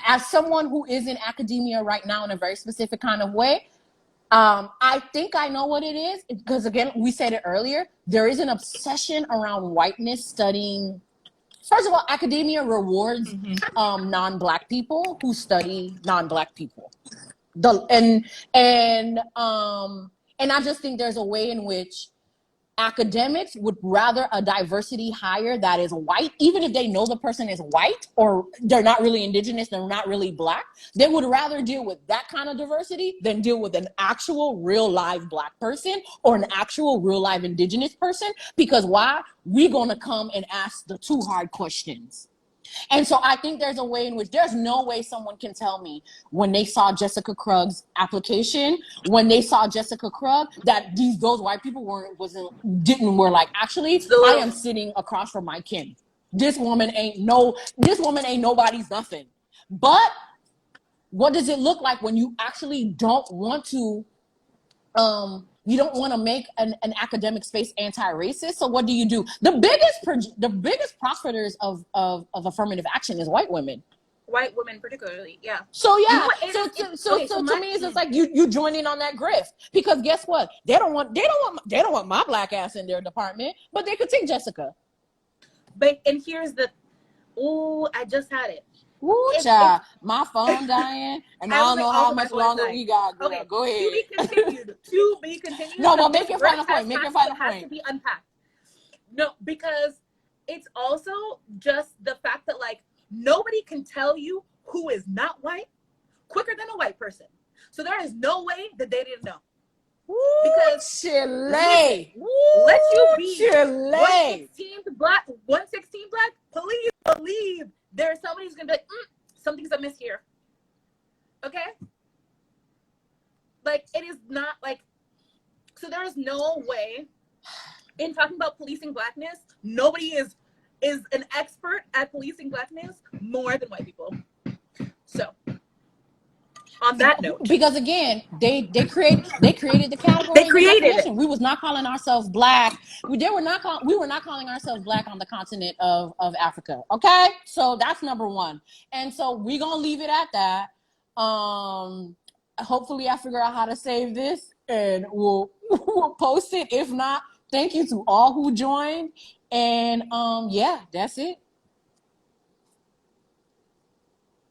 Speaker 1: as someone who is in academia right now in a very specific kind of way, I think I know what it is, because again, we said it earlier, there is an obsession around whiteness studying. First of all, academia rewards non-Black people who study non-Black people. And I just think there's a way in which academics would rather a diversity hire that is white, even if they know the person is white or they're not really indigenous, they're not really Black. They would rather deal with that kind of diversity than deal with an actual real live Black person or an actual real live indigenous person. Because why? We're going to come and ask the too hard questions. And so I think there's a way in which there's no way someone can tell me when they saw Jessica Krug's application, when they saw Jessica Krug, that those white people were like, actually, I am sitting across from my kin. This woman ain't nobody's nothing. But what does it look like when you actually don't want to you don't want to make an academic space anti-racist? So what do? The biggest profiters of affirmative action is white women.
Speaker 2: White women particularly, yeah.
Speaker 1: So yeah, to me, it's just like you join in on that grift, because guess what? They don't want my Black ass in their department, but they could take Jessica.
Speaker 2: And here's the, I just had it.
Speaker 1: Child, my phone dying, and I don't know how much longer we got. Girl. Okay, go ahead.
Speaker 2: To be continued.
Speaker 1: No, but make your final point. Make your final point.
Speaker 2: Has to be unpacked. No, because it's also just the fact that, like, nobody can tell you who is not white quicker than a white person. So there is no way that they didn't know. Because
Speaker 1: Chile.
Speaker 2: Let you be Chile. 116 Black. Please believe there's somebody who's gonna be like, something's amiss here. Okay? Like, it is not like, so there is no way in talking about policing Blackness, nobody is an expert at policing Blackness more than white people. So on that note,
Speaker 1: because again, they created the category.
Speaker 2: They created it.
Speaker 1: We was not calling ourselves Black. We were not calling ourselves Black on the continent of Africa. Okay, so that's number one. And so we're gonna leave it at that. hopefully I figure out how to save this and we'll post it. If not, thank you to all who joined. And yeah, that's it.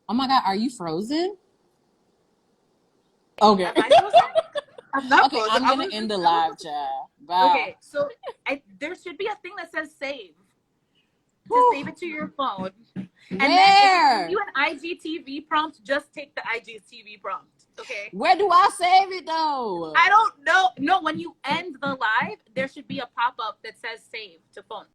Speaker 1: Oh my God, are you frozen? Okay.
Speaker 2: Am I frozen? I'm not
Speaker 1: Okay,
Speaker 2: frozen.
Speaker 1: I'm gonna end the live, child. Bye.
Speaker 2: Okay, so there should be a thing that says save. To save it to your phone. And then if you do an IGTV prompt, just take the IGTV prompt. Okay.
Speaker 1: Where do I save it though?
Speaker 2: I don't know. No, when you end the live, there should be a pop-up that says save to phone.